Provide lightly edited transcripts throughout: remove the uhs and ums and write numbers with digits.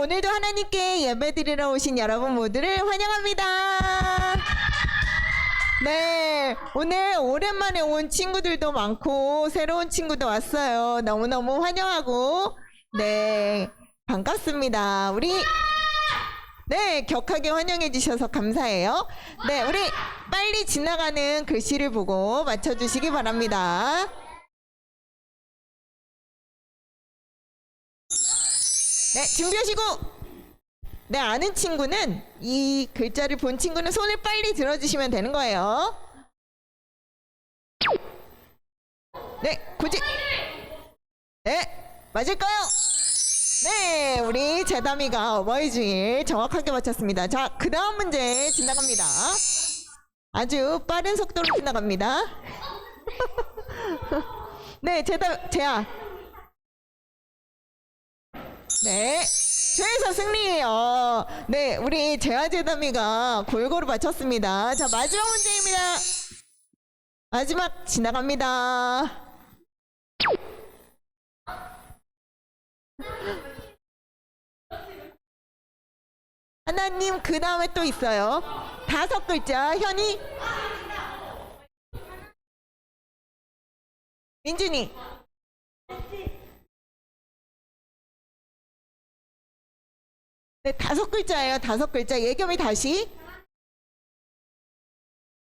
오늘도 하나님께 예배드리러 오신 여러분 모두를 환영합니다. 네, 오늘 오랜만에 온 친구들도 많고 새로운 친구도 왔어요. 너무너무 환영하고 네, 반갑습니다. 네, 격하게 환영해 주셔서 감사해요. 네, 우리 빨리 지나가는 글씨를 보고 맞춰주시기 바랍니다. 네, 준비하시고 네, 아는 친구는 이 글자를 본 친구는 손을 빨리 들어주시면 되는 거예요. 네, 굳이 네, 맞을까요? 네, 우리 재담이가 어버이 주일 정확하게 맞췄습니다. 자, 그 다음 문제 지나갑니다. 아주 빠른 속도로 지나갑니다. 네, 재아. 네, 최에서 승리해요. 네, 우리 재아재담이가 골고루 맞췄습니다. 자, 마지막 문제입니다. 마지막 지나갑니다. 하나님 그 다음에 또 있어요. 5글자. 현이, 민준이. 네, 5글자예요. 5글자. 예겸이 다시.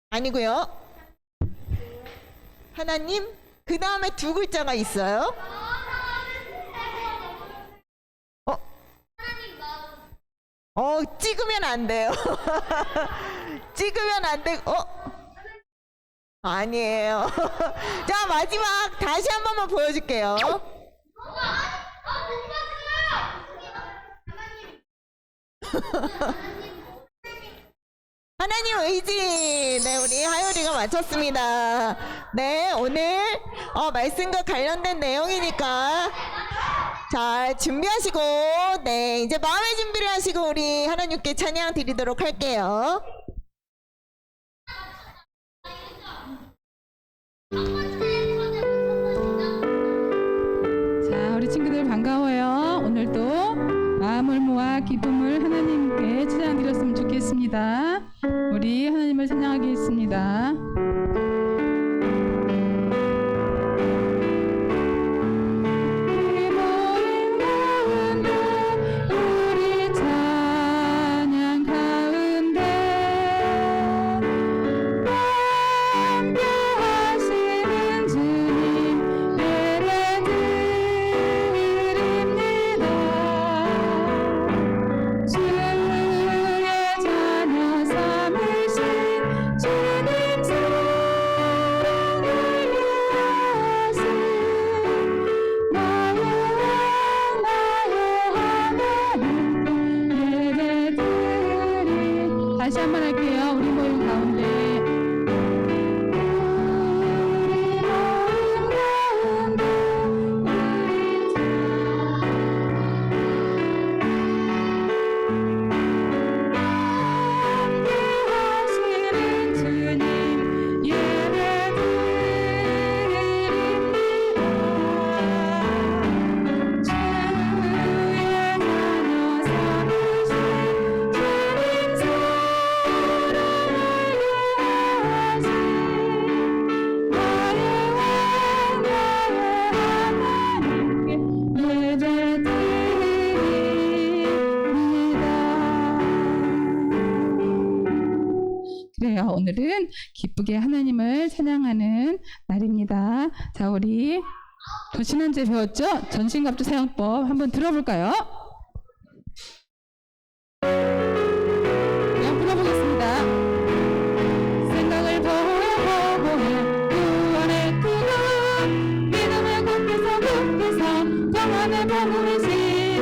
아니고요. 하나님 그 다음에 2글자가 있어요. 찍으면 안 돼요. 찍으면 안 돼. 아니에요. 자, 마지막 다시 한 번만 보여줄게요. 하나님 의지. 네, 우리 하율이가 맞췄습니다. 네, 오늘 말씀과 관련된 내용이니까 잘 준비하시고, 네, 이제 마음의 준비를 하시고 우리 하나님께 찬양 드리도록 할게요. 자, 우리 친구들 반가워요. 오늘도 마음을 모아 기쁨을 하나님께 찬양 드렸으면 좋겠습니다. 우리 하나님을 찬양하겠습니다. 다시 한번 할게요. 우리 모임 가운데. 그래요. 오늘은 기쁘게 하나님을 찬양하는 날입니다. 자, 우리 지난주에 배웠죠? 전신갑주 사용법 한번 들어볼까요? 그냥 불러보겠습니다. 생각을 보호해 구원의 투구 믿음을 굳게서 평안의 보물이시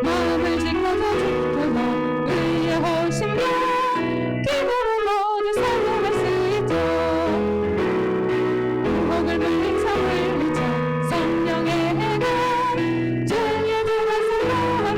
마음을 짊어져 지켜서 의의 호심과 성령의 해가 주의 주가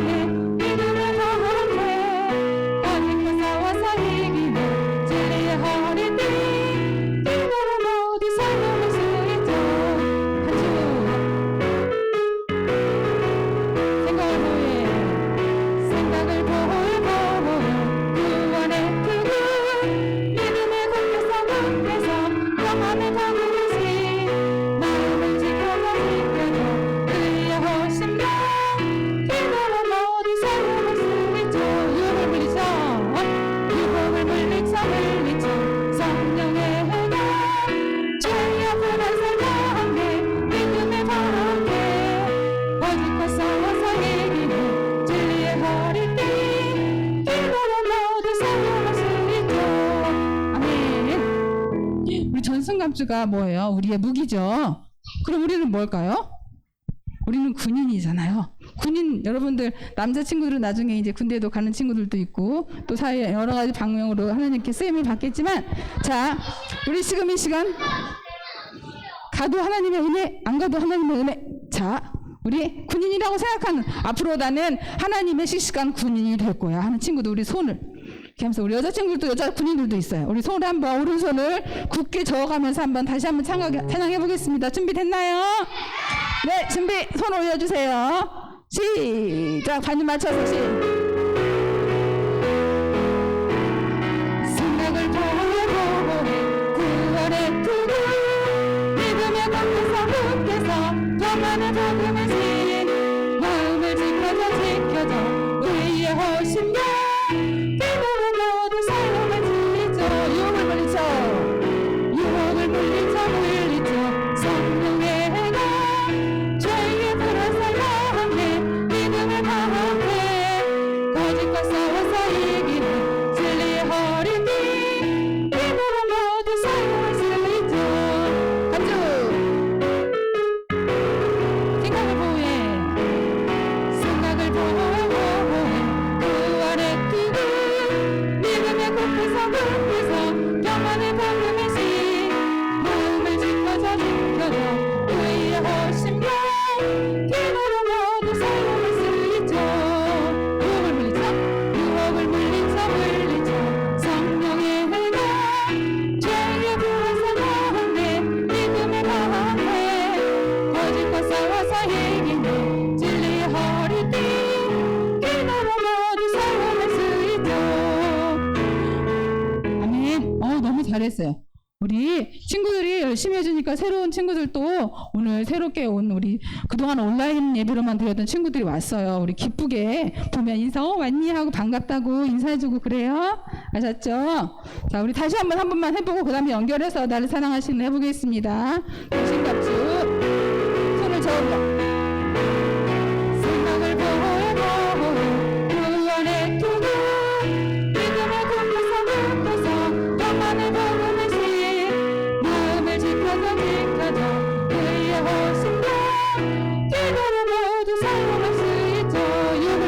성령의 해가 죄의 불안을 당해 믿음의 방해 거짓과 싸워서 이기는 진리의 허리띠 기도로 모두 사용할 수 있죠. 아멘. 우리 전승갑주가 뭐예요? 우리의 무기죠. 그럼 우리는 뭘까요? 우리는 군인이잖아요. 군인 여러분들 남자친구들은 나중에 이제 군대도 가는 친구들도 있고 또 사회에 여러 가지 방면으로 하나님께 쓰임을 받겠지만 자 우리 지금 이 시간 가도 하나님의 은혜 안 가도 하나님의 은혜 자 우리 군인이라고 생각하는 앞으로 나는 하나님의 씩씩한 군인이 될 거야 하는 친구도 우리 손을 이렇게 하면서 우리 여자친구들도 여자 군인들도 있어요. 우리 손을 한번 오른손을 굳게 저어가면서 한번 다시 한번 찬양해 보겠습니다. 준비됐나요? 네, 준비 손 올려주세요. 시작. 반주 맞춰서 생각을 보호해 구원의 투구 믿음의 꽃에서 붙게서 평안을 복음을 신 마음을 지켜줘 의의 호심과 기도로 모두 사용할 수 있죠. 유혹을 물리쳐 성령의 해가 죄의 불안을 당해 믿음을 강하게 거짓과 싸워서 이기는 진리의 허리띠 기도로 모두 사용할 수 있죠. 간주 생각을 보호해 구원의 투구 믿음의 꽃에서 붙게서 평안을 복음의 신 마음을 지켜줘 의의 호심과 기도로 모두 사용할 수 있죠. 유혹을 물리쳐 성령의 해가 죄의 불안을 당해 믿음의 강해 거짓과 싸워서 이기는 진리의 허리띠 기도로 모두 사용할 수 있죠. 아멘. 너무 잘했어요. 우리 친구들이 열심히 해주니까 새로운 친구들도 오늘 새롭게 온 우리 그동안 온라인 예배로만 드렸던 친구들이 왔어요. 우리 기쁘게 보면 인사 왔니? 하고 반갑다고 인사해주고 그래요. 아셨죠? 자, 우리 다시 한 번만 해보고 그 다음에 연결해서 나를 사랑하시는 해보겠습니다. 신갑주 손을 저으려 생각을 보호해 구원의 투구 믿음의 꿈에서 붙어서 평안을 복음을 신 마음을 지켜줘 의의 호심과 기도로 모두 사용할 수 있죠. 유혹을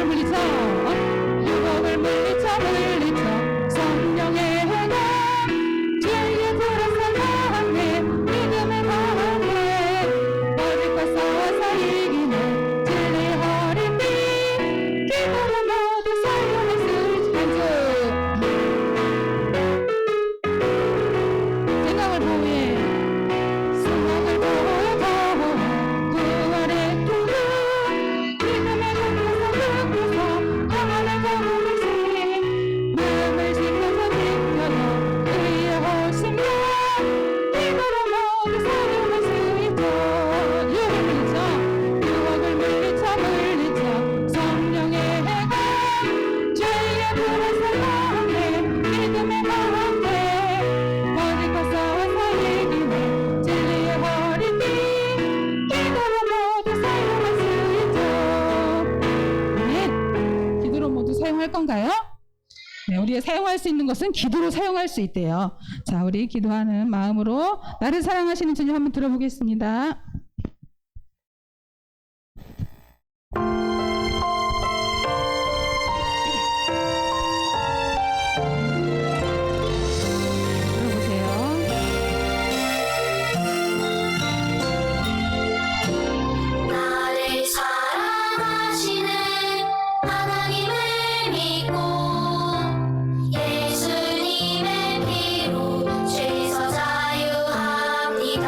물리쳐 성령의 해가 죄의 불안을 당해 믿음의 강해 거짓과 싸워서 이기는 진리의 허리띠 기도로 모두 사용할 수 있죠. 생각을 보호해 구원의 투구 믿음의 꿈에서 붙어서 평안을 복음을 신 마음을 지켜줘 의의 호심과 기도로 모두 사용할 수 있죠. 유혹을 물리쳐 성령의 해가 죄의 불안을 당해 믿음의 강해 거짓과 싸워서 이기는 진리의 허리띠 기도로 모두 사용할 수 있죠. 아멘. 기도로 모두 사용할 건가요? 네, 우리가 사용할 수 있는 것은 기도로 사용할 수 있대요. 자, 우리 기도하는 마음으로 나를 사랑하시는 주님 한번 들어보겠습니다. 나를 사랑하시는 하나님을 믿고 예수님의 피로 죄에서 자유합니다.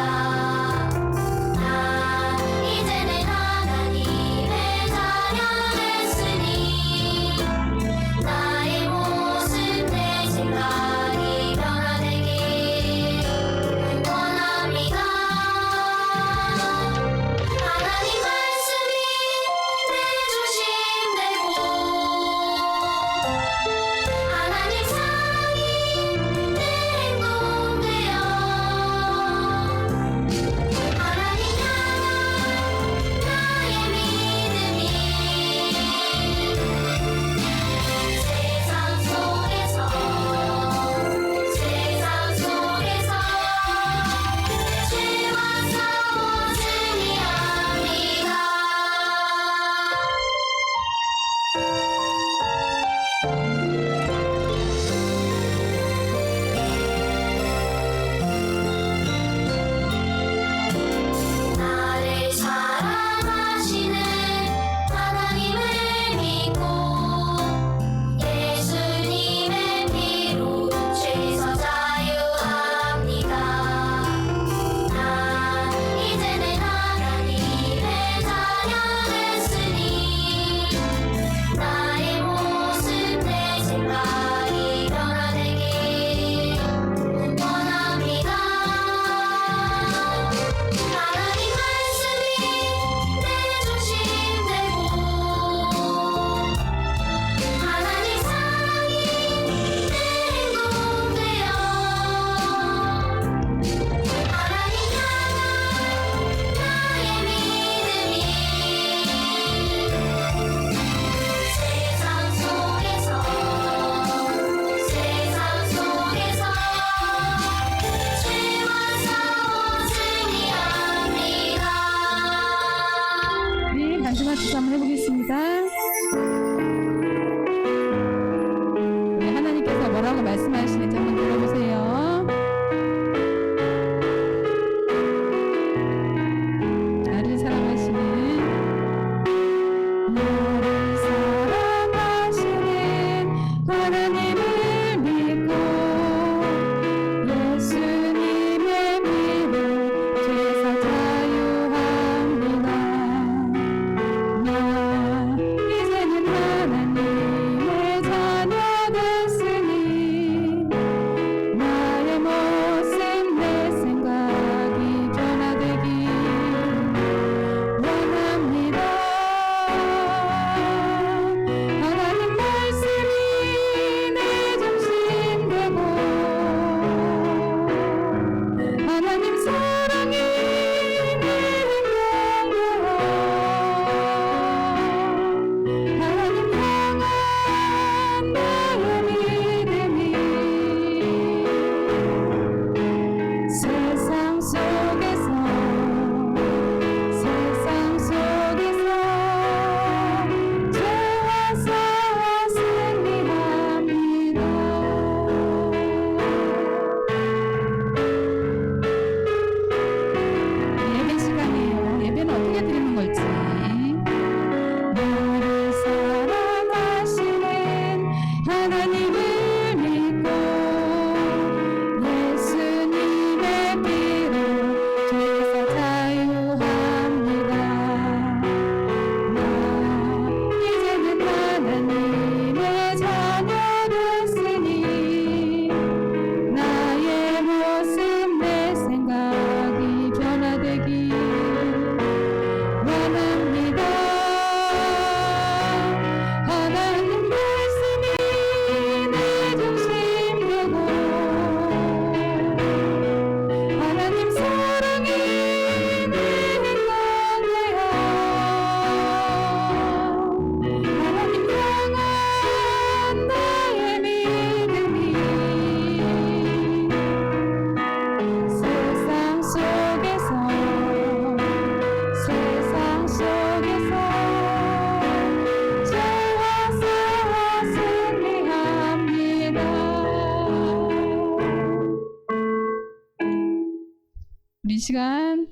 우리 이 시간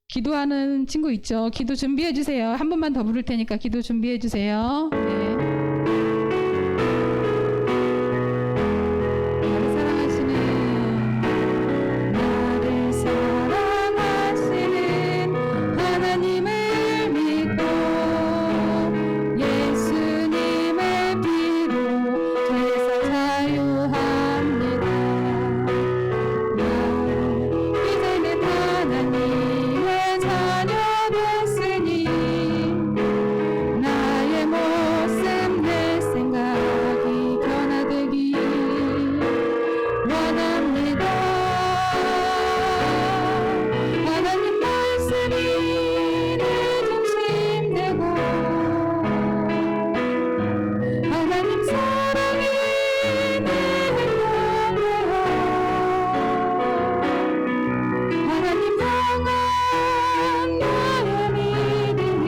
기도하는 친구 있죠? 기도 준비해 주세요. 한 번만 더 부를 테니까 기도 준비해 주세요. 네. 나를 사랑하시는 하나님을 믿고 예수님의 피로 죄에서 자유합니다. 이제는 하나님의 자녀 됐으니 나의 모습 내 생각이 변화되기 원합니다. 하나님 말씀이 내 중심 되고 하나님 사랑이 내 행동 되어 하나님 향한 나의 믿음이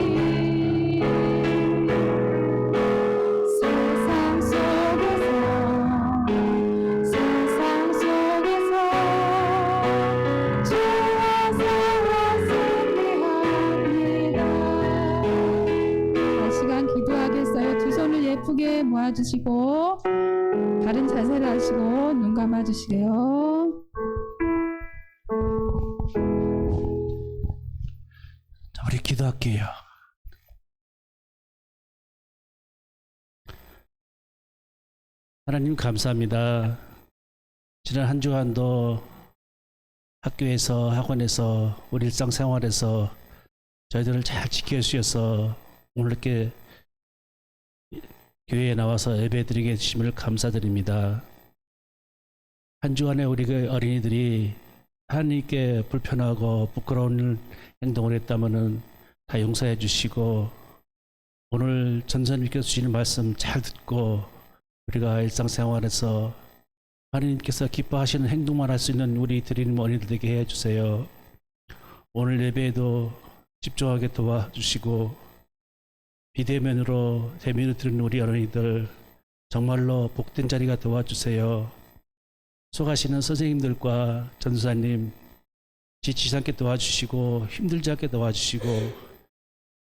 세상 속에서 좋아서 승리합니다. 자, 시간 기도하겠어요. 두 손을 예쁘게 모아주시고 바른 자세를 하시고 눈 감아주시래요. 자, 우리 기도할게요. 하나님 감사합니다. 지난 한 주간도 학교에서 학원에서 우리 일상생활에서 저희들을 잘 지켜주셔서 오늘 이렇게 교회에 나와서 예배드리게 해주심을 감사드립니다. 한 주간에 우리 그 어린이들이 하나님께 불편하고 부끄러운 행동을 했다면은 다 용서해 주시고 오늘 전사님께서 주시는 말씀 잘 듣고 우리가 일상생활에서 하나님께서 기뻐하시는 행동만 할 수 있는 우리 드리는 어린이들 되게 해주세요. 오늘 예배에도 집중하게 도와주시고 비대면으로 대면으로 드리는 우리 어린이들 정말로 복된 자리가 도와주세요. 수고하시는 선생님들과 전도사님 지치지 않게 도와주시고 힘들지 않게 도와주시고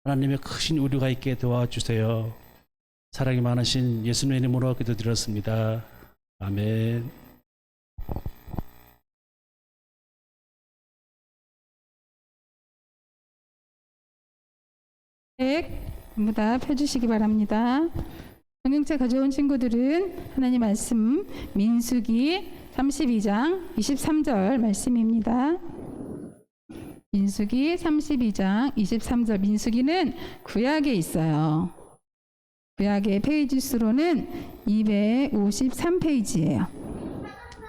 하나님의 크신 우려가 있게 도와주세요. 사랑이 많으신 예수님의 이름으로 기도드렸습니다. 아멘. 전부 다 펴주시기 바랍니다. 성경책 가져온 친구들은 하나님 말씀 민수기 32장 23절 말씀입니다. 민수기 32장 23절. 민수기는 구약에 있어요. 구약의 페이지 수로는 253페이지예요.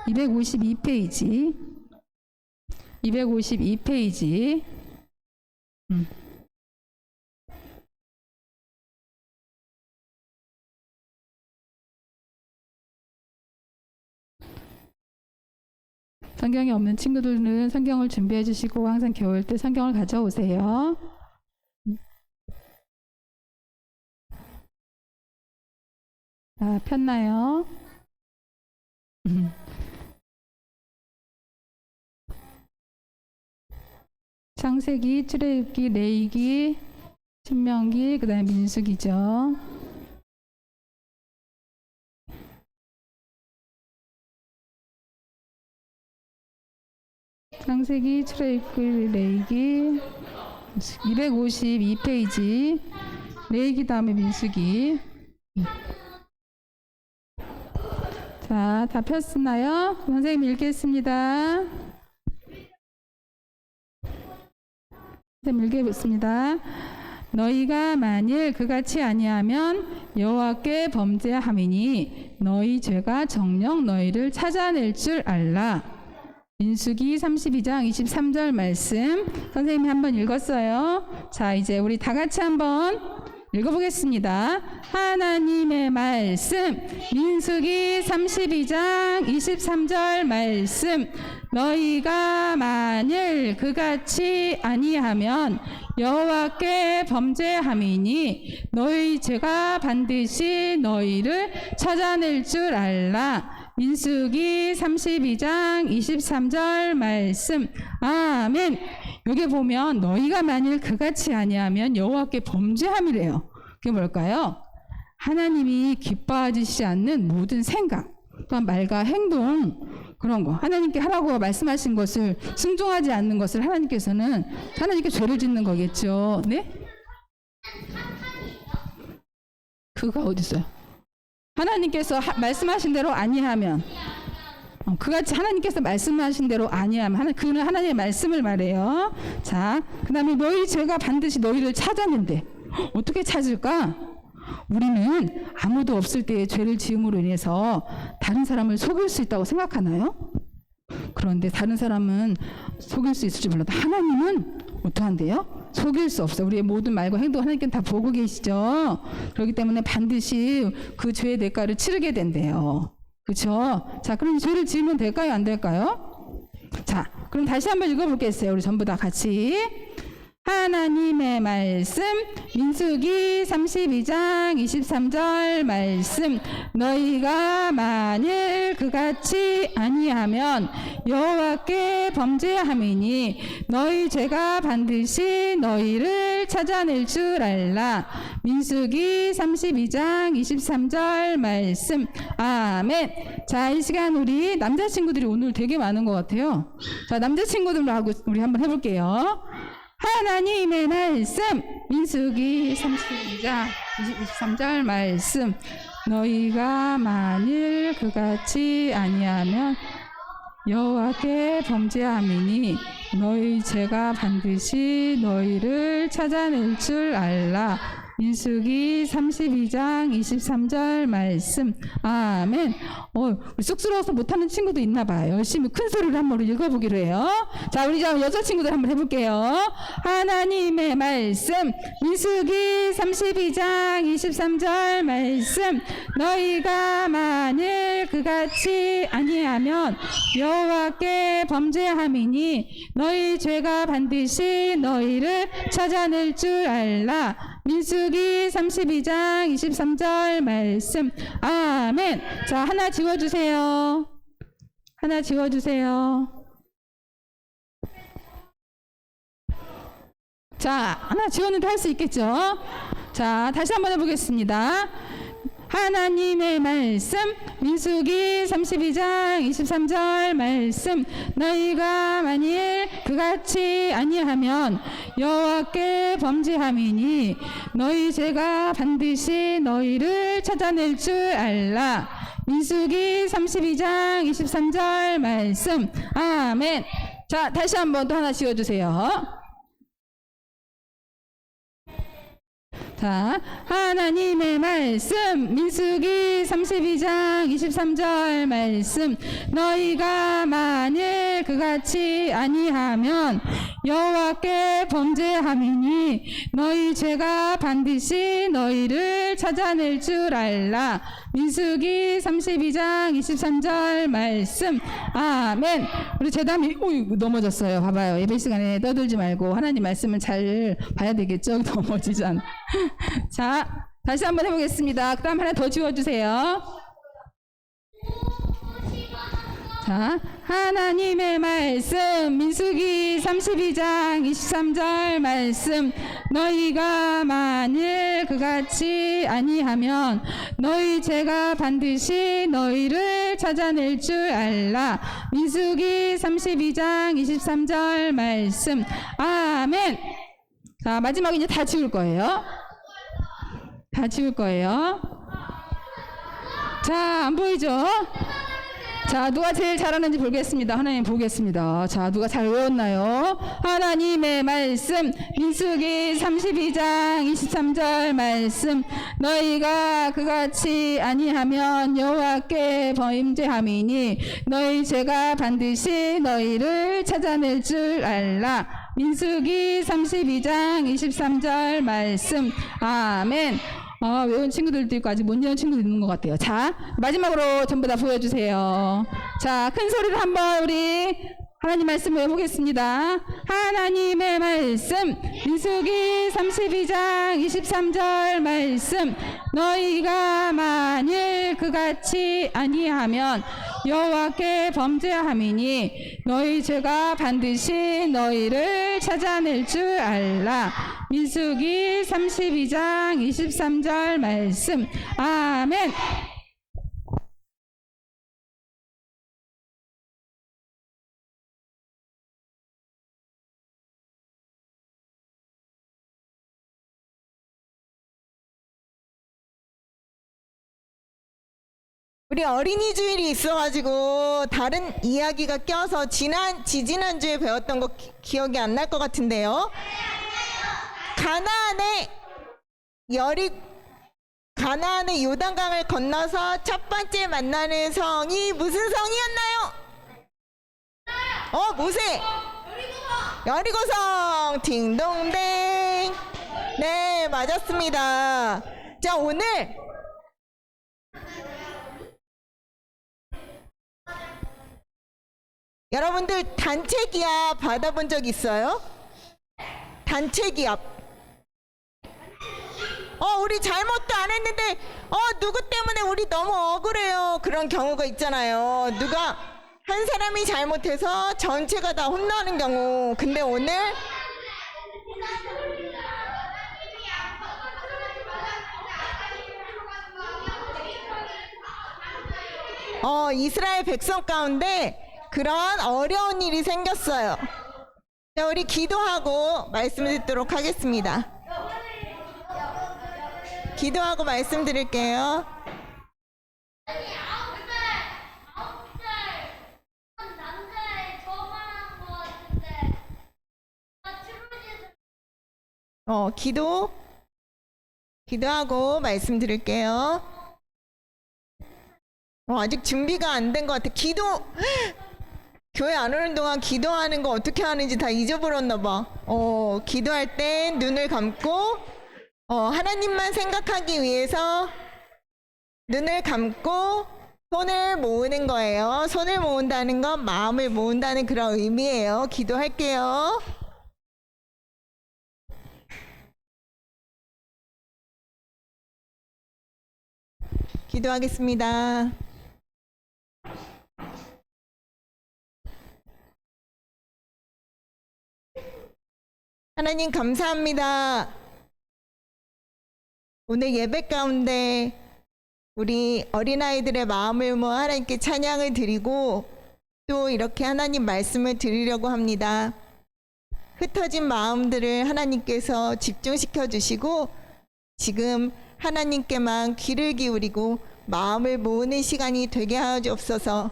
252페이지. 252페이지. 성경이 없는 친구들은 성경을 준비해 주시고 항상 겨울 때 성경을 가져오세요. 자, 폈나요? 창세기, 출애굽기, 레위기, 신명기, 그 다음에 민수기죠. 창세기, 출애굽기, 레위기 252페이지, 레위기 다음에 민수기. 자, 다 폈나요? 선생님 읽겠습니다. 선생님 읽겠습니다. 너희가 만일 그같이 아니하면 여호와께 범죄함이니 너희 죄가 정녕 너희를 찾아낼 줄 알라. 민수기 32장 23절 말씀 선생님이 한번 읽었어요. 자, 이제 우리 다 같이 한번 읽어보겠습니다. 하나님의 말씀 민수기 32장 23절 말씀 너희가 만일 그같이 아니하면 여호와께 범죄함이니 너희 죄가 반드시 너희를 찾아낼 줄 알라. 민수기 32장 23절 말씀. 아멘. 여기 보면 너희가 만일 그같이 아니하면 여호와께 범죄함이래요. 그게 뭘까요? 하나님이 기뻐하시지 않는 모든 생각, 또한 말과 행동, 그런 거, 하나님께 하라고 말씀하신 것을 순종하지 않는 것을 하나님께서는 하나님께 죄를 짓는 거겠죠. 네? 그가 어디 있어요? 하나님께서 말씀하신 대로 아니하면, 그같이 하나님께서 말씀하신 대로 아니하면, 그는 하나님의 말씀을 말해요. 자, 그 다음에 너희 죄가 반드시 너희를 찾았는데 어떻게 찾을까? 우리는 아무도 없을 때에 죄를 지음으로 인해서 다른 사람을 속일 수 있다고 생각하나요? 그런데 다른 사람은 속일 수 있을지 몰라도 하나님은 어떠한데요? 속일 수 없어요. 우리의 모든 말과 행동 하나님께는 다 보고 계시죠. 그렇기 때문에 반드시 그 죄의 대가를 치르게 된대요. 그렇죠? 자, 그럼 죄를 지으면 될까요? 안 될까요? 자, 그럼 다시 한번 읽어볼게요. 우리 전부 다 같이. 하나님의 말씀, 민수기 32장 23절 말씀. 너희가 만일 그같이 아니하면 여호와께 범죄함이니 너희 죄가 반드시 너희를 찾아낼 줄 알라. 민수기 32장 23절 말씀. 아멘. 자, 이 시간 우리 남자친구들이 오늘 되게 많은 것 같아요. 자, 남자친구들하고 우리 한번 해볼게요. 하나님의 말씀, 민수기 32장 23절 말씀. 너희가 만일 그같이 아니하면 여호와께 범죄함이니 너희 죄가 반드시 너희를 찾아낼 줄 알라. 민수기 32장 23절 말씀. 아멘. 우리 쑥스러워서 못하는 친구도 있나 봐요. 열심히 큰 소리로 한번 읽어보기로 해요. 자, 우리 여자친구들 한번 해볼게요. 하나님의 말씀, 민수기 32장 23절 말씀. 너희가 만일 그같이 아니하면 여호와께 범죄함이니 너희 죄가 반드시 너희를 찾아낼 줄 알라. 민수기 32장 23절 말씀. 아멘. 자, 하나 지워주세요. 하나 지워주세요. 자, 하나 지웠는데 할 수 있겠죠? 자, 다시 한번 해보겠습니다. 하나님의 말씀, 민수기 32장 23절 말씀. 너희가 만일 그같이 아니하면 여호와께 범죄함이니 너희 죄가 반드시 너희를 찾아낼 줄 알라. 민수기 32장 23절 말씀. 아멘. 자, 다시 한번 또 하나 지워주세요. 자, 하나님의 말씀, 민수기 32장 23절 말씀. 너희가 만일 그같이 아니하면 여호와께 범죄함이니 너희 죄가 반드시 너희를 찾아낼 줄 알라. 민수기 32장 23절 말씀. 아멘. 우리 제담이 넘어졌어요. 봐봐요. 예배 시간에 떠들지 말고 하나님 말씀을 잘 봐야 되겠죠. 넘어지잖아. 자, 다시 한번 해보겠습니다. 그 다음 하나 더 지워주세요. 자, 하나님의 말씀, 민수기 32장 23절 말씀. 너희가 만일 그같이 아니하면 너희 죄가 반드시 너희를 찾아낼 줄 알라. 민수기 32장 23절 말씀. 아멘. 자, 마지막에 이제 다 지울 거예요. 다 지울 거예요. 자, 안 보이죠? 자, 누가 제일 잘하는지 보겠습니다. 하나님 보겠습니다. 자, 누가 잘 외웠나요? 하나님의 말씀, 민수기 32장 23절 말씀. 너희가 그같이 아니하면 여호와께 범죄함이니 너희 죄가 반드시 너희를 찾아낼 줄 알라. 민수기 32장 23절 말씀. 아멘. 외운 친구들도 있고 아직 못 외운 친구도 있는 것 같아요. 자, 마지막으로 전부 다 보여주세요. 자, 큰 소리로 한번 우리 하나님 말씀 외우겠습니다. 하나님의 말씀 민수기 32장 23절 말씀 너희가 만일 그같이 아니하면 여호와께 범죄함이니 너희 죄가 반드시 너희를 찾아낼 줄 알라. 민수기 32장 23절 말씀. 아멘. 우리 어린이 주일이 있어가지고 다른 이야기가 껴서 지지난주에 배웠던 거 기억이 안 날 것 같은데요. 가나안의 요단강을 건너서 첫 번째 만나는 성이 무슨 성이었나요? 모세. 여리고성. 딩동댕. 네, 맞았습니다. 자, 오늘 여러분들 단체 기합 받아본 적 있어요? 단체 기합. 우리 잘못도 안 했는데 누구 때문에 우리 너무 억울해요. 그런 경우가 있잖아요. 누가 한 사람이 잘못해서 전체가 다 혼나는 경우. 근데 오늘 이스라엘 백성 가운데 그런 어려운 일이 생겼어요. 자, 우리 기도하고 말씀 듣도록 하겠습니다. 기도하고 말씀 드릴게요. 기도하고 말씀 드릴게요. 아직 준비가 안 된 것 같아. 교회 안 오는 동안 기도하는 거 어떻게 하는지 다 잊어버렸나 봐. 기도할 땐 눈을 감고 하나님만 생각하기 위해서 눈을 감고 손을 모으는 거예요. 손을 모은다는 건 마음을 모은다는 그런 의미예요. 기도할게요. 기도하겠습니다. 하나님 감사합니다. 오늘 예배 가운데 우리 어린아이들의 마음을 모아 하나님께 찬양을 드리고 또 이렇게 하나님 말씀을 드리려고 합니다. 흩어진 마음들을 하나님께서 집중시켜 주시고 지금 하나님께만 귀를 기울이고 마음을 모으는 시간이 되게 하옵소서.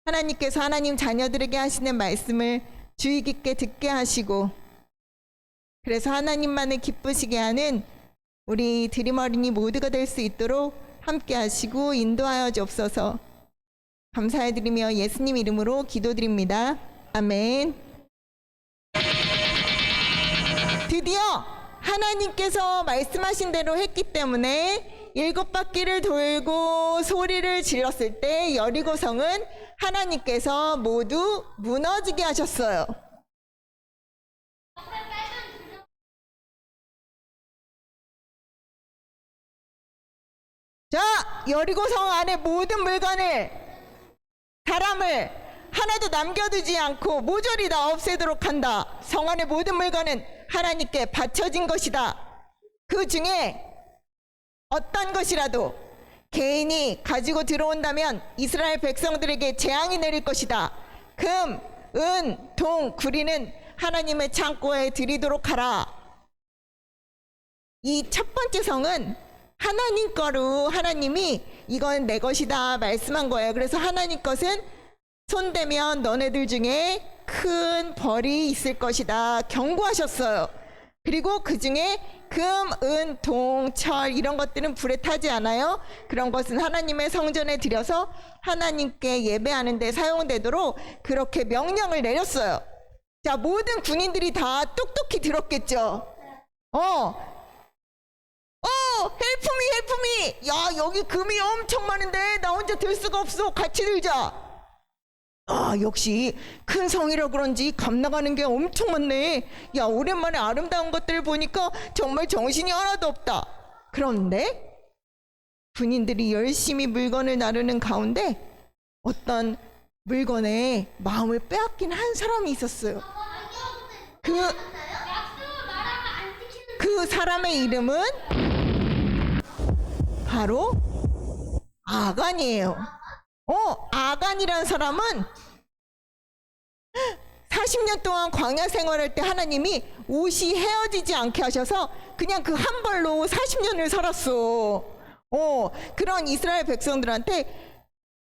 하나님께서 하나님 자녀들에게 하시는 말씀을 주의 깊게 듣게 하시고 그래서 하나님만을 기쁘시게 하는 우리 드림 어린이 모두가 될 수 있도록 함께 하시고 인도하여 주옵소서. 감사해드리며 예수님 이름으로 기도드립니다. 아멘. 드디어 하나님께서 말씀하신 대로 했기 때문에 7바퀴를 돌고 소리를 질렀을 때 여리고성은 하나님께서 모두 무너지게 하셨어요. 자, 여리고성 안에 모든 물건을 사람을 하나도 남겨두지 않고 모조리 다 없애도록 한다. 성 안의 모든 물건은 하나님께 바쳐진 것이다. 그 중에 어떤 것이라도 개인이 가지고 들어온다면 이스라엘 백성들에게 재앙이 내릴 것이다. 금, 은, 동, 구리는 하나님의 창고에 드리도록 하라. 이 첫 번째 성은 하나님 거로 하나님이 이건 내 것이다 말씀한 거예요. 그래서 하나님 것은 손대면 너네들 중에 큰 벌이 있을 것이다 경고하셨어요. 그리고 그 중에 금, 은, 동, 철 이런 것들은 불에 타지 않아요. 그런 것은 하나님의 성전에 들여서 하나님께 예배하는 데 사용되도록 그렇게 명령을 내렸어요. 자, 모든 군인들이 다 똑똑히 들었겠죠. 헬프미. 야, 여기 금이 엄청 많은데 나 혼자 들 수가 없어. 같이 들자. 아, 역시 큰 성이라 그런지 감나가는 게 엄청 많네. 야, 오랜만에 아름다운 것들을 보니까 정말 정신이 하나도 없다. 그런데 군인들이 열심히 물건을 나르는 가운데 어떤 물건에 마음을 빼앗긴 한 사람이 있었어요. 그 사람의 이름은 바로 아간이에요. 아간이라는 사람은 40년 동안 광야 생활할 때 하나님이 옷이 헤어지지 않게 하셔서 그냥 그 한 벌로 40년을 살았어. 그런 이스라엘 백성들한테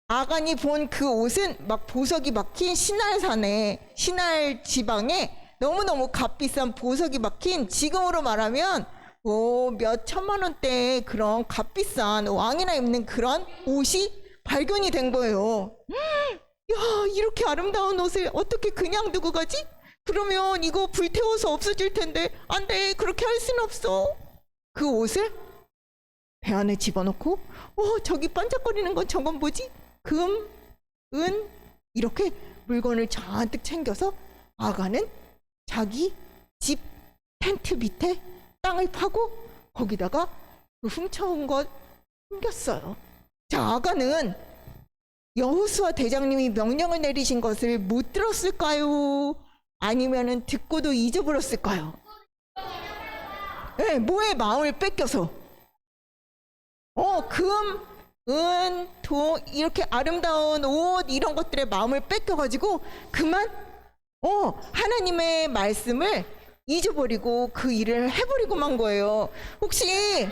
아간이 본 그 옷은 막 보석이 박힌 시날산에, 시날 지방에 너무너무 값비싼 보석이 박힌, 지금으로 말하면 몇 천만 원대 그런 값비싼 왕이나 입는 그런 옷이 발견이 된 거예요. 야, 이렇게 아름다운 옷을 어떻게 그냥 두고 가지? 그러면 이거 불태워서 없어질 텐데. 안 돼, 그렇게 할 수는 없어. 그 옷을 배 안에 집어넣고 저기 반짝거리는 건 저건 뭐지? 금, 은, 이렇게 물건을 잔뜩 챙겨서 아가는 자기 집 텐트 밑에 땅을 파고 거기다가 그 훔쳐온 것 숨겼어요. 자, 아가는 여호수아 대장님이 명령을 내리신 것을 못 들었을까요? 아니면은 듣고도 잊어버렸을까요? 네, 뭐에 마음을 뺏겨서 금, 은, 도, 이렇게 아름다운 옷 이런 것들에 마음을 뺏겨가지고 그만 하나님의 말씀을 잊어버리고 그 일을 해버리고 만 거예요. 혹시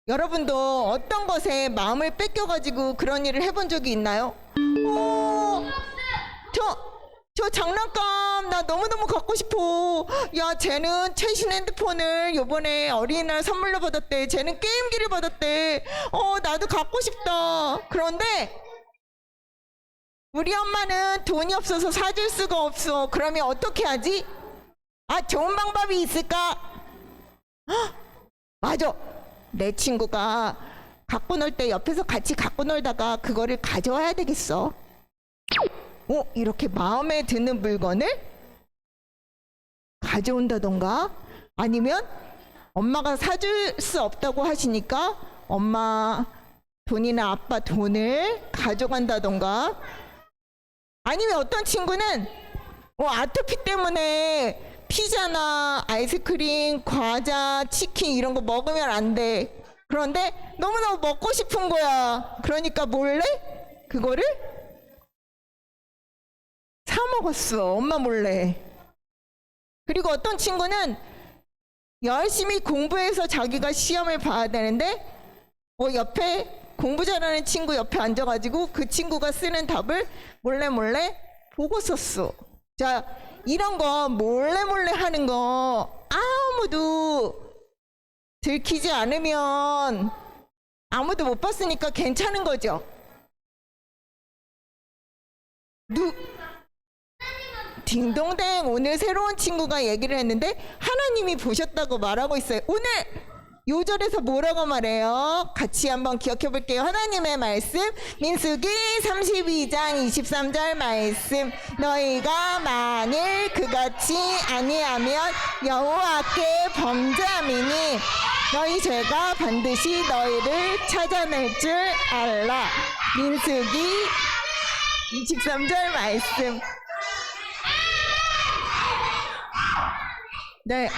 여러분도 어떤 것에 마음을 뺏겨가지고 그런 일을 해본 적이 있나요? 저 장난감 나 너무너무 갖고 싶어. 야, 쟤는 최신 핸드폰을 요번에 어린이날 선물로 받았대. 쟤는 게임기를 받았대. 나도 갖고 싶다. 그런데 우리 엄마는 돈이 없어서 사줄 수가 없어. 그러면 어떻게 하지? 좋은 방법이 있을까? 맞아. 내 친구가 갖고 놀 때 옆에서 같이 갖고 놀다가 그거를 가져와야 되겠어. 이렇게 마음에 드는 물건을 가져온다던가, 아니면 엄마가 사줄 수 없다고 하시니까 엄마 돈이나 아빠 돈을 가져간다던가, 아니면 어떤 친구는 아토피 때문에 피자나 아이스크림, 과자, 치킨 이런 거 먹으면 안 돼. 그런데 너무너무 먹고 싶은 거야. 그러니까 몰래 그거를 사 먹었어. 엄마 몰래. 그리고 어떤 친구는 열심히 공부해서 자기가 시험을 봐야 되는데 옆에 공부 잘하는 친구 옆에 앉아가지고 그 친구가 쓰는 답을 몰래 보고 썼어. 자, 이런 거 몰래 하는 거 아무도 들키지 않으면 아무도 못 봤으니까 괜찮은 거죠. 딩동댕, 오늘 새로운 친구가 얘기를 했는데 하나님이 보셨다고 말하고 있어요. 오늘 요절에서 뭐라고 말해요? 같이 한번 기억해 볼게요. 하나님의 말씀, 민수기 32장 23절 말씀. 너희가 만일 그같이 아니하면 여호와께 범죄함이니 너희 죄가 반드시 너희를 찾아낼 줄 알라. 민수기 23절 말씀. 네,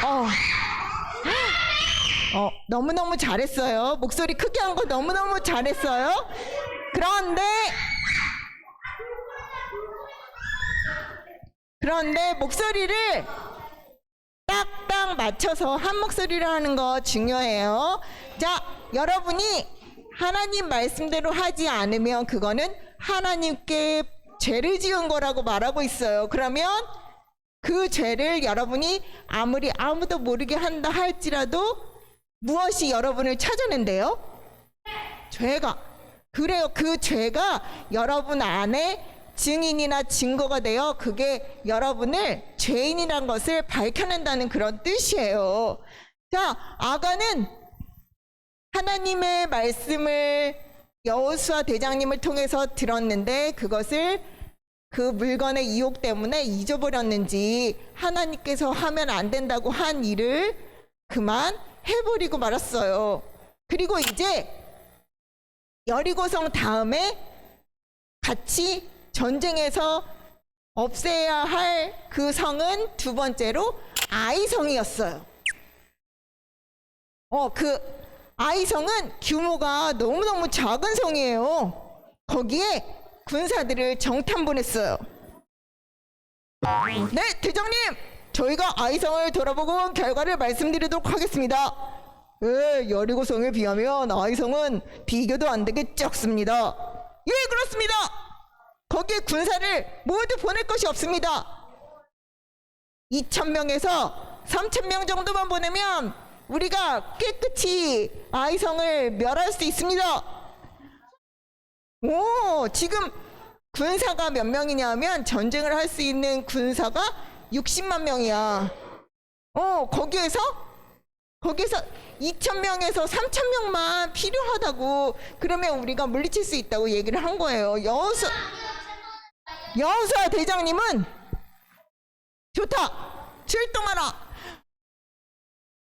너무너무 잘했어요. 목소리 크게 한 거 너무너무 잘했어요. 그런데 목소리를 딱딱 맞춰서 한 목소리로 하는 거 중요해요. 자, 여러분이 하나님 말씀대로 하지 않으면 그거는 하나님께 죄를 지은 거라고 말하고 있어요. 그러면 그 죄를 여러분이 아무리 아무도 모르게 한다 할지라도 무엇이 여러분을 찾아낸대요? 죄가. 그래요. 그 죄가 여러분 안에 증인이나 증거가 되어 그게 여러분을 죄인이란 것을 밝혀낸다는 그런 뜻이에요. 자, 아가는 하나님의 말씀을 여호수아 대장님을 통해서 들었는데 그것을 그 물건의 유혹 때문에 잊어버렸는지 하나님께서 하면 안 된다고 한 일을 그만 해버리고 말았어요. 그리고 이제 여리고성 다음에 같이 전쟁에서 없애야 할 그 성은 두 번째로 아이성이었어요. 그 아이성은 규모가 너무너무 작은 성이에요. 거기에 군사들을 정탐 보냈어요. 네, 대장님! 저희가 아이성을 돌아보고 온 결과를 말씀드리도록 하겠습니다. 여리고성에 비하면 아이성은 비교도 안 되게 적습니다. 예, 그렇습니다. 거기에 군사를 모두 보낼 것이 없습니다. 2,000명에서 3,000명 정도만 보내면 우리가 깨끗이 아이성을 멸할 수 있습니다. 지금 군사가 몇 명이냐면 전쟁을 할 수 있는 군사가 60만 명이야. 거기에서 2,000명에서 3,000명만 필요하다고, 그러면 우리가 물리칠 수 있다고 얘기를 한 거예요. 여호수아 대장님은 좋다, 출동하라.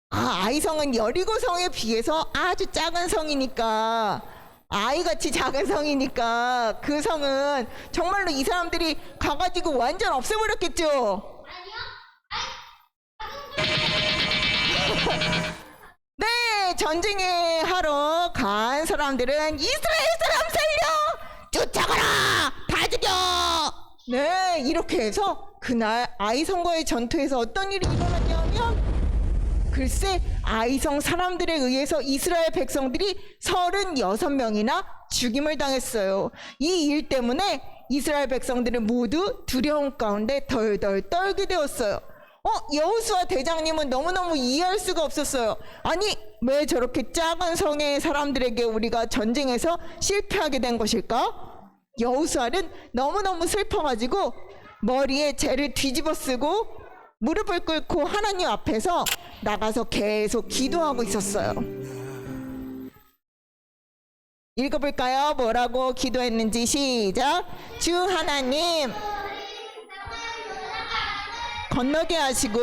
아이성은 여리고성에 비해서 아주 작은 성이니까, 아이같이 작은 성이니까 그 성은 정말로 이 사람들이 가가지고 완전 없애버렸겠죠. 네, 전쟁에 하러 간 사람들은 이스라엘 사람 살려! 쫓아가라! 다 죽여! 네, 이렇게 해서 그날 아이성과의 전투에서 어떤 일이 일어났냐면, 글쎄 아이성 사람들에 의해서 이스라엘 백성들이 36명이나 죽임을 당했어요. 이 일 때문에 이스라엘 백성들은 모두 두려움 가운데 덜덜 떨게 되었어요. 여호수아 대장님은 너무너무 이해할 수가 없었어요. 아니, 왜 저렇게 작은 성의 사람들에게 우리가 전쟁에서 실패하게 된 것일까? 여호수아는 너무너무 슬퍼가지고 머리에 재를 뒤집어 쓰고 무릎을 꿇고 하나님 앞에서 나가서 계속 기도하고 있었어요. 읽어볼까요? 뭐라고 기도했는지. 시작. 주 하나님, 건너게 하시고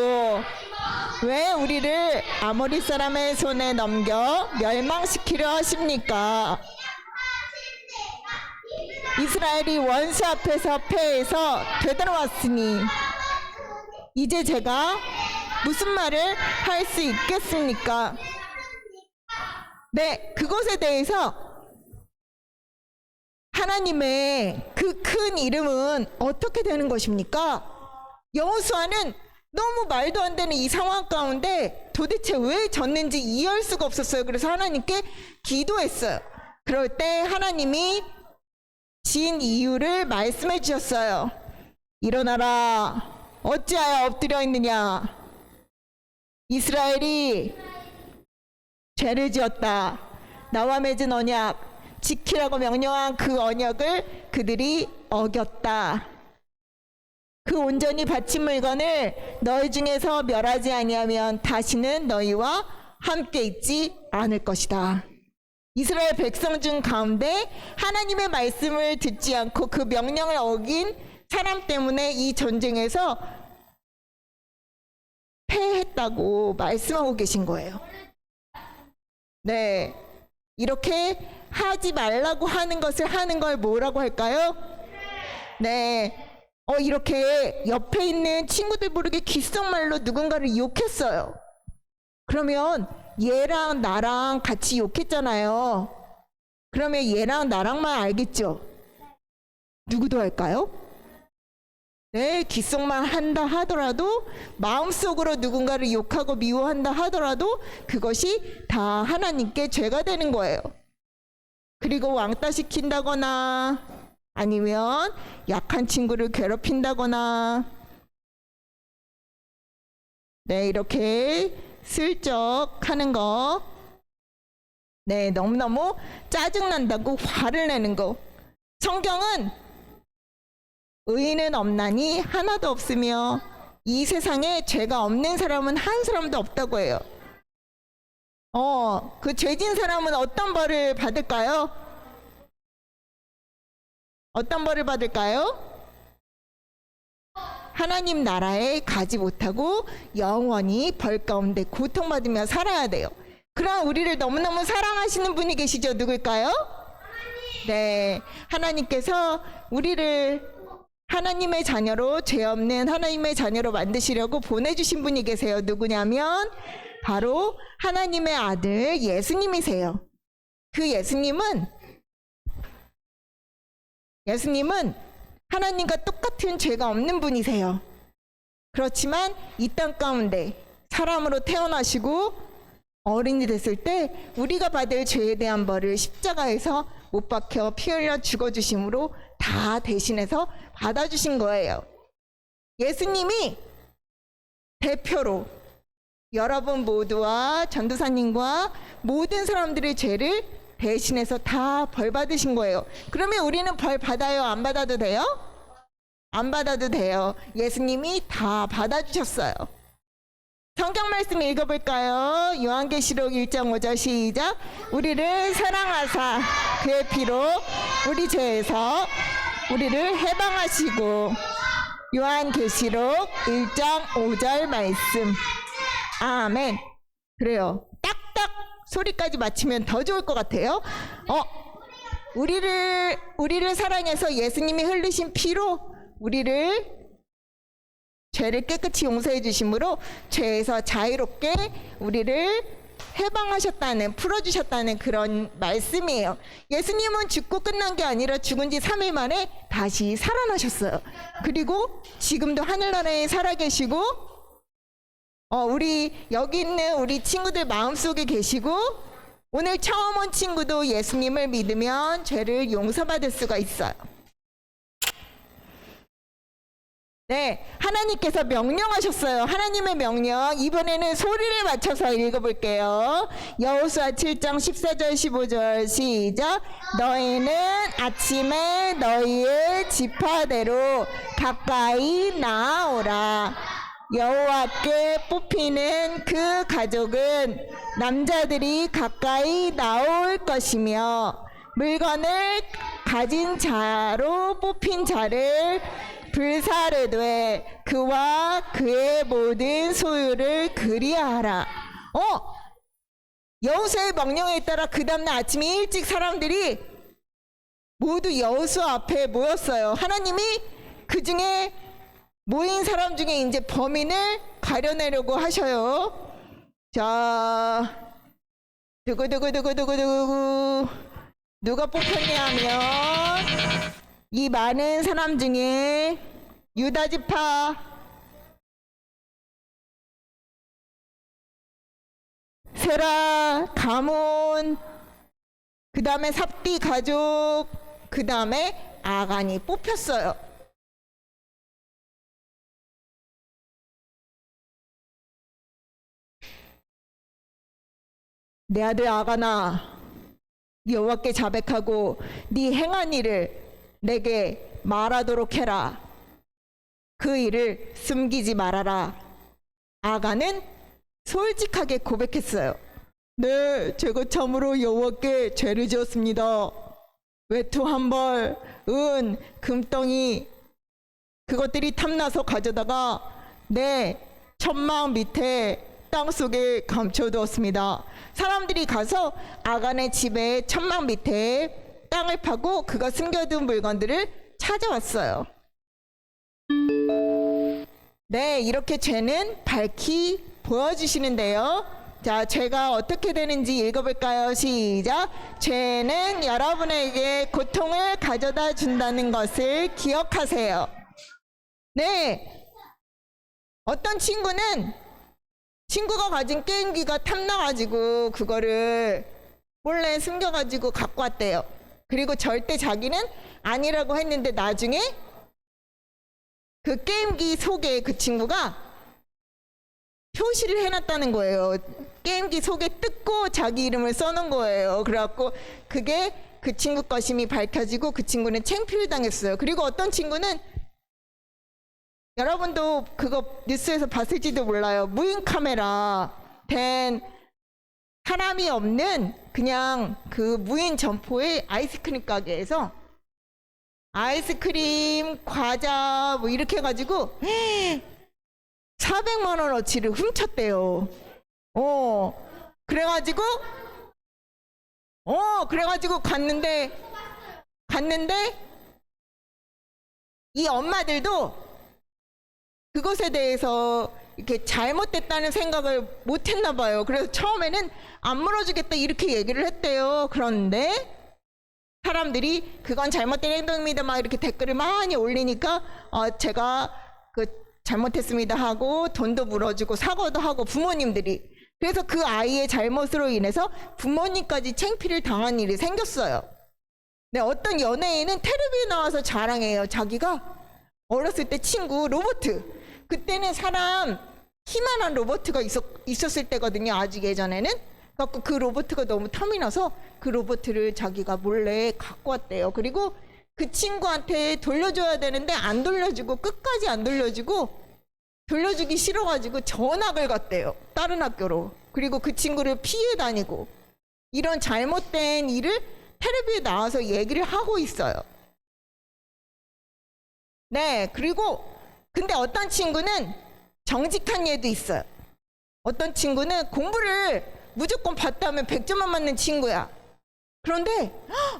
왜 우리를 아모리 사람의 손에 넘겨 멸망시키려 하십니까? 이스라엘이 원수 앞에서 패해서 되돌아왔으니 이제 제가 무슨 말을 할 수 있겠습니까? 네, 그것에 대해서 하나님의 그 큰 이름은 어떻게 되는 것입니까? 여호수아는 너무 말도 안 되는 이 상황 가운데 도대체 왜 졌는지 이해할 수가 없었어요. 그래서 하나님께 기도했어요. 그럴 때 하나님이 진 이유를 말씀해 주셨어요. 일어나라. 어찌하여 엎드려 있느냐? 이스라엘이 죄를 지었다. 나와 맺은 언약, 지키라고 명령한 그 언약을 그들이 어겼다. 그 온전히 바친 물건을 너희 중에서 멸하지 아니하면 다시는 너희와 함께 있지 않을 것이다. 이스라엘 백성 중 가운데 하나님의 말씀을 듣지 않고 그 명령을 어긴 사람 때문에 이 전쟁에서 패했다고 말씀하고 계신 거예요. 네, 이렇게 하지 말라고 하는 것을 하는 걸 뭐라고 할까요? 네, 이렇게 옆에 있는 친구들 모르게 귓속말로 누군가를 욕했어요. 그러면 얘랑 나랑 같이 욕했잖아요. 그러면 얘랑 나랑만 알겠죠? 누구도 할까요? 네, 귓속말 한다 하더라도, 마음속으로 누군가를 욕하고 미워한다 하더라도 그것이 다 하나님께 죄가 되는 거예요. 그리고 왕따 시킨다거나 아니면 약한 친구를 괴롭힌다거나, 네, 이렇게 슬쩍 하는 거, 네, 너무너무 짜증난다고 화를 내는 거. 성경은 의인은 없나니 하나도 없으며 이 세상에 죄가 없는 사람은 한 사람도 없다고 해요. 그 죄진 사람은 어떤 벌을 받을까요? 어떤 벌을 받을까요? 하나님 나라에 가지 못하고 영원히 벌 가운데 고통받으며 살아야 돼요. 그럼 우리를 너무너무 사랑하시는 분이 계시죠? 누굴까요? 네, 하나님께서 우리를 하나님의 자녀로, 죄 없는 하나님의 자녀로 만드시려고 보내주신 분이 계세요. 누구냐면 바로 하나님의 아들 예수님이세요. 그 예수님은 하나님과 똑같은 죄가 없는 분이세요. 그렇지만 이 땅 가운데 사람으로 태어나시고 어린이 됐을 때 우리가 받을 죄에 대한 벌을 십자가에서 못 박혀 피 흘려 죽어주심으로 다 대신해서 받아주신 거예요. 예수님이 대표로 여러분 모두와 전도사님과 모든 사람들의 죄를 대신해서 다 벌 받으신 거예요. 그러면 우리는 벌 받아요? 안 받아도 돼요? 안 받아도 돼요. 예수님이 다 받아주셨어요. 성경 말씀 읽어볼까요? 요한계시록 1장 5절 시작. 우리를 사랑하사 그의 피로 우리 죄에서 우리를 해방하시고. 요한계시록 1장 5절 말씀. 아멘. 그래요. 딱딱 소리까지 맞추면 더 좋을 것 같아요. 우리를 사랑해서 예수님이 흘리신 피로 우리를 죄를 깨끗이 용서해 주심으로 죄에서 자유롭게 우리를 해방하셨다는, 풀어주셨다는 그런 말씀이에요. 예수님은 죽고 끝난 게 아니라 죽은 지 3일 만에 다시 살아나셨어요. 그리고 지금도 하늘나라에 살아계시고 우리 여기 있는 우리 친구들 마음속에 계시고, 오늘 처음 온 친구도 예수님을 믿으면 죄를 용서받을 수가 있어요. 네, 하나님께서 명령하셨어요. 하나님의 명령, 이번에는 소리를 맞춰서 읽어볼게요. 여호수아 7장 14절 15절 시작. 너희는 아침에 너희의 지파대로 가까이 나아오라. 여호와께 뽑히는 그 가족은 남자들이 가까이 나올 것이며, 물건을 가진 자로 뽑힌 자를 불사르되 그와 그의 모든 소유를 그리하라. 여호수아의 명령에 따라 그 다음날 아침에 일찍 사람들이 모두 여호수아 앞에 모였어요. 하나님이 그 중에 모인 사람 중에 이제 범인을 가려내려고 하셔요. 자, 두구두구두구두구두구 누가 뽑혔냐 하면 이 많은 사람 중에 유다 지파, 세라, 가문, 그 다음에 삽디 가족, 그 다음에 아간이 뽑혔어요. 내 아들 아간아, 여호와께 자백하고 네 행한 일을 내게 말하도록 해라. 그 일을 숨기지 말아라. 아간은 솔직하게 고백했어요. 네, 제가 참으로 여호와께 죄를 지었습니다. 외투 한 벌, 은, 금덩이, 그것들이 탐나서 가져다가 내 천막 밑에 땅속에 감춰두었습니다. 사람들이 가서 아간의 집에 천막 밑에 땅을 파고 그가 숨겨둔 물건들을 찾아왔어요. 네, 이렇게 죄는 밝히 보여주시는데요. 자, 죄가 어떻게 되는지 읽어볼까요? 시작. 죄는 여러분에게 고통을 가져다 준다는 것을 기억하세요. 네, 어떤 친구가 가진 게임기가 탐나가지고 그거를 몰래 숨겨가지고 갖고 왔대요. 그리고 절대 자기는 아니라고 했는데 나중에 그 게임기 속에 그 친구가 표시를 해놨다는 거예요. 게임기 속에 뜯고 자기 이름을 써놓은 거예요. 그래갖고 그게 그 친구 것임이 밝혀지고 그 친구는 창피를 당했어요. 그리고 어떤 친구는, 여러분도 그거 뉴스에서 봤을지도 몰라요. 무인 카메라 된 사람이 없는 그냥 그 무인 점포의 아이스크림 가게에서 아이스크림, 과자 뭐 이렇게 해가지고 400만 원어치를 훔쳤대요. 그래가지고 갔는데 이 엄마들도 그것에 대해서 이렇게 잘못됐다는 생각을 못 했나 봐요. 그래서 처음에는 안 물어주겠다 이렇게 얘기를 했대요. 그런데 사람들이 그건 잘못된 행동입니다 막 이렇게 댓글을 많이 올리니까 제가 그 잘못했습니다 하고 돈도 물어주고 사과도 하고 부모님들이, 그래서 그 아이의 잘못으로 인해서 부모님까지 창피를 당한 일이 생겼어요. 네, 어떤 연예인은 텔레비에 나와서 자랑해요. 자기가 어렸을 때 친구 로버트, 그때는 사람 키만한 로버트가 있었을 때거든요. 아직 예전에는. 그래서 그 로버트가 너무 텀이 나서 그 로버트를 자기가 몰래 갖고 왔대요. 그리고 그 친구한테 돌려줘야 되는데 안 돌려주고, 끝까지 안 돌려주고, 돌려주기 싫어가지고 전학을 갔대요. 다른 학교로. 그리고 그 친구를 피해 다니고, 이런 잘못된 일을 텔레비에 나와서 얘기를 하고 있어요. 네, 그리고 근데 어떤 친구는 정직한 얘도 있어요. 어떤 친구는 공부를 무조건 봤다면 100점만 맞는 친구야. 그런데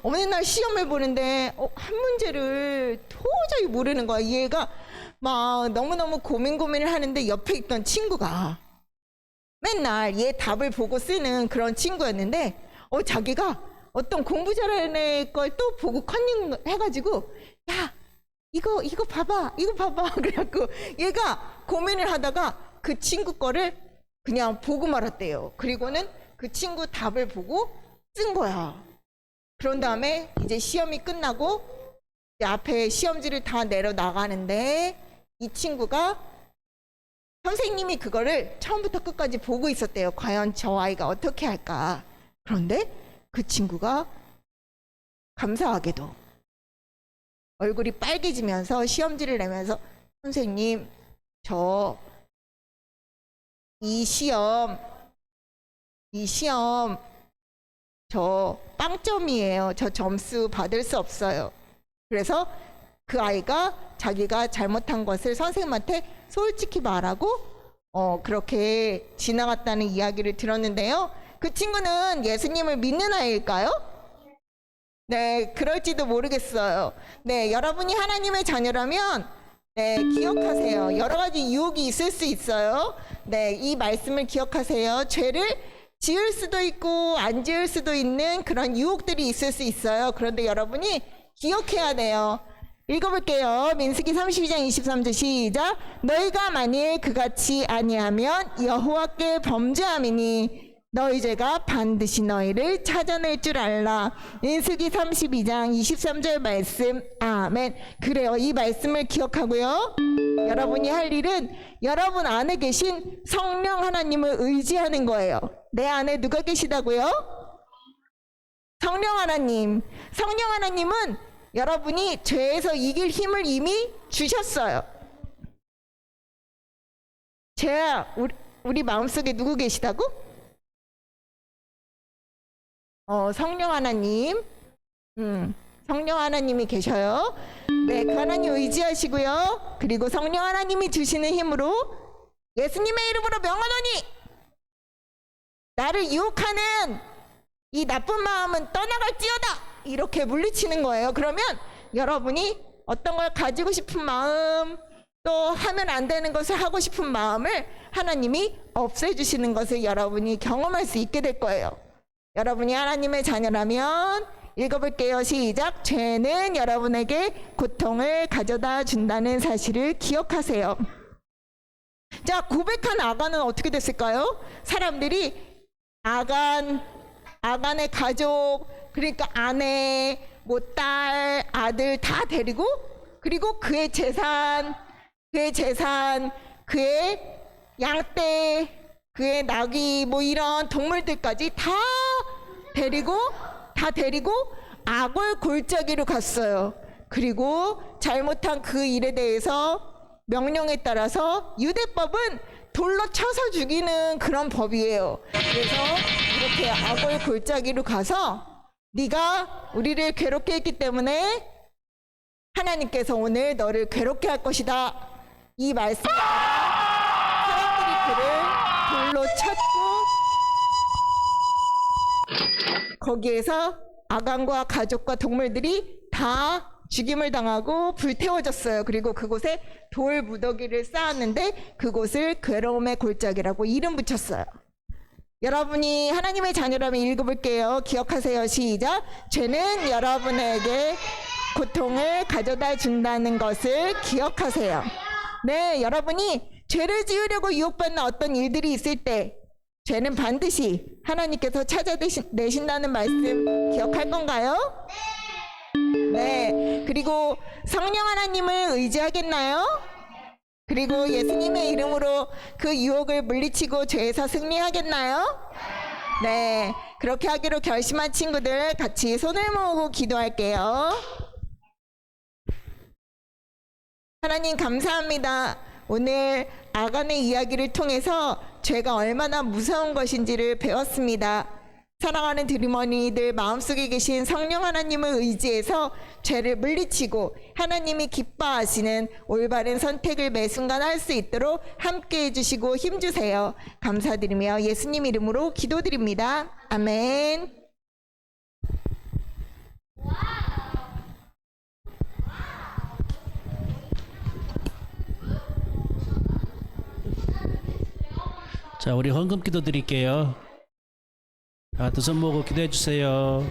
어느 날 시험을 보는데 한 문제를 도저히 모르는 거야. 얘가 막 너무너무 고민을 하는데 옆에 있던 친구가 맨날 얘 답을 보고 쓰는 그런 친구였는데 자기가 어떤 공부 잘하는 애 걸 또 보고 컨닝해가지고 야 이거 봐봐 그래갖고 얘가 고민을 하다가 그 친구 거를 그냥 보고 말았대요. 그리고는 그 친구 답을 보고 쓴 거야. 그런 다음에 이제 시험이 끝나고 이제 앞에 시험지를 다 내려 나가는데 이 친구가 선생님이 그거를 처음부터 끝까지 보고 있었대요. 과연 저 아이가 어떻게 할까. 그런데 그 친구가 감사하게도 얼굴이 빨개지면서 시험지를 내면서 선생님 저 이 시험 저 빵점이에요. 저 점수 받을 수 없어요. 그래서 그 아이가 자기가 잘못한 것을 선생님한테 솔직히 말하고 그렇게 지나갔다는 이야기를 들었는데요. 그 친구는 예수님을 믿는 아이일까요? 네, 그럴지도 모르겠어요. 네, 여러분이 하나님의 자녀라면 네, 기억하세요. 여러 가지 유혹이 있을 수 있어요. 네, 이 말씀을 기억하세요. 죄를 지을 수도 있고 안 지을 수도 있는 그런 유혹들이 있을 수 있어요. 그런데 여러분이 기억해야 돼요. 읽어볼게요. 민수기 32장 23절 시작. 너희가 만일 그같이 아니하면 여호와께 범죄함이니 너희 죄가 반드시 너희를 찾아낼 줄 알라. 민수기 32장 23절 말씀. 아멘. 그래요. 이 말씀을 기억하고요. 여러분이 할 일은 여러분 안에 계신 성령 하나님을 의지하는 거예요. 내 안에 누가 계시다고요? 성령 하나님. 성령 하나님은 여러분이 죄에서 이길 힘을 이미 주셨어요. 우리 마음속에 누구 계시다고? 성령 하나님. 성령 하나님이 계셔요. 네, 그 하나님 의지하시고요. 그리고 성령 하나님이 주시는 힘으로 예수님의 이름으로 명하노니 나를 유혹하는 이 나쁜 마음은 떠나갈지어다 이렇게 물리치는 거예요. 그러면 여러분이 어떤 걸 가지고 싶은 마음, 또 하면 안 되는 것을 하고 싶은 마음을 하나님이 없애주시는 것을 여러분이 경험할 수 있게 될 거예요. 여러분이 하나님의 자녀라면 읽어볼게요. 시작. 죄는 여러분에게 고통을 가져다 준다는 사실을 기억하세요. 자, 고백한 아간은 어떻게 됐을까요? 사람들이 아간의 가족, 그러니까 아내, 뭐 딸, 아들 다 데리고, 그리고 그의 재산, 그의 양떼, 그의 나귀, 뭐 이런 동물들까지 다 데리고 악을 골짜기로 갔어요. 그리고 잘못한 그 일에 대해서 명령에 따라서 유대법은 돌로 쳐서 죽이는 그런 법이에요. 그래서 이렇게 악을 골짜기로 가서 네가 우리를 괴롭게 했기 때문에 하나님께서 오늘 너를 괴롭게 할 것이다. 이 말씀에 따라 사람들이 그를 돌로 쳤고 거기에서 아간과 가족과 동물들이 다 죽임을 당하고 불태워졌어요. 그리고 그곳에 돌 무더기를 쌓았는데 그곳을 괴로움의 골짜기라고 이름 붙였어요. 여러분이 하나님의 자녀라면 읽어볼게요. 기억하세요. 시작. 죄는 여러분에게 고통을 가져다 준다는 것을 기억하세요. 네, 여러분이 죄를 지으려고 유혹받는 어떤 일들이 있을 때 죄는 반드시 하나님께서 찾아내신다는 말씀 기억할 건가요? 네. 그리고 성령 하나님을 의지하겠나요? 그리고 예수님의 이름으로 그 유혹을 물리치고 죄에서 승리하겠나요? 네. 그렇게 하기로 결심한 친구들 같이 손을 모으고 기도할게요. 하나님 감사합니다. 오늘 아간의 이야기를 통해서 죄가 얼마나 무서운 것인지를 배웠습니다. 사랑하는 드리머니들 마음속에 계신 성령 하나님을 의지해서 죄를 물리치고 하나님이 기뻐하시는 올바른 선택을 매 순간 할 수 있도록 함께 해주시고 힘주세요. 감사드리며 예수님 이름으로 기도드립니다. 아멘. 자, 우리 헌금 기도 드릴게요. 두 손 모으고 기도해 주세요.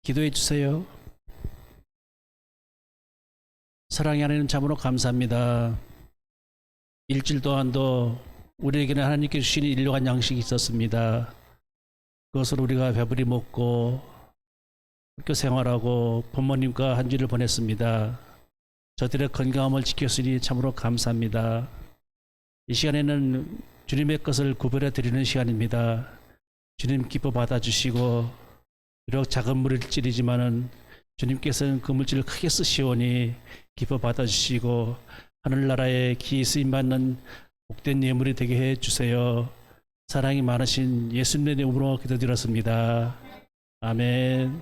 기도해 주세요. 사랑의 하나님 참으로 감사합니다. 일주일 동안도 우리에게는 하나님께 주신 일용한 양식이 있었습니다. 그것을 우리가 배부리 먹고 학교 생활하고 부모님과 한 주를 보냈습니다. 저들의 건강함을 지켰으니 참으로 감사합니다. 이 시간에는 주님의 것을 구별해 드리는 시간입니다. 주님 기뻐 받아주시고 비록 작은 물질이지만은 주님께서는 그 물질을 크게 쓰시오니 기뻐 받아주시고 하늘나라에 기이 쓰임받는 복된 예물이 되게 해주세요. 사랑이 많으신 예수님의 이름으로 기도드렸습니다. 아멘.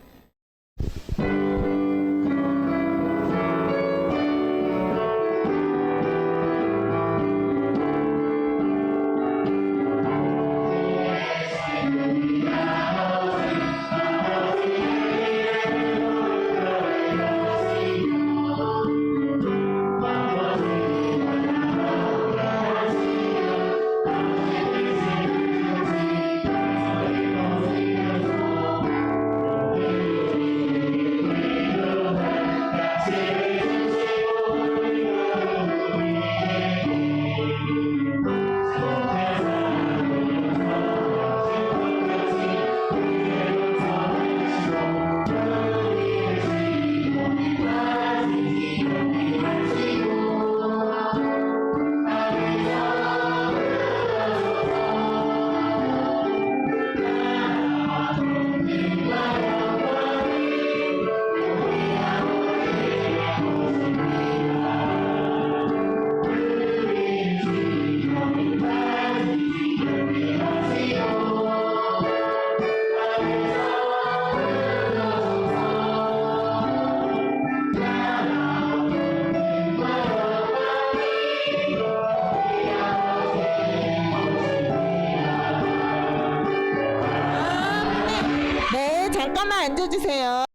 네, 잠깐만 앉아주세요.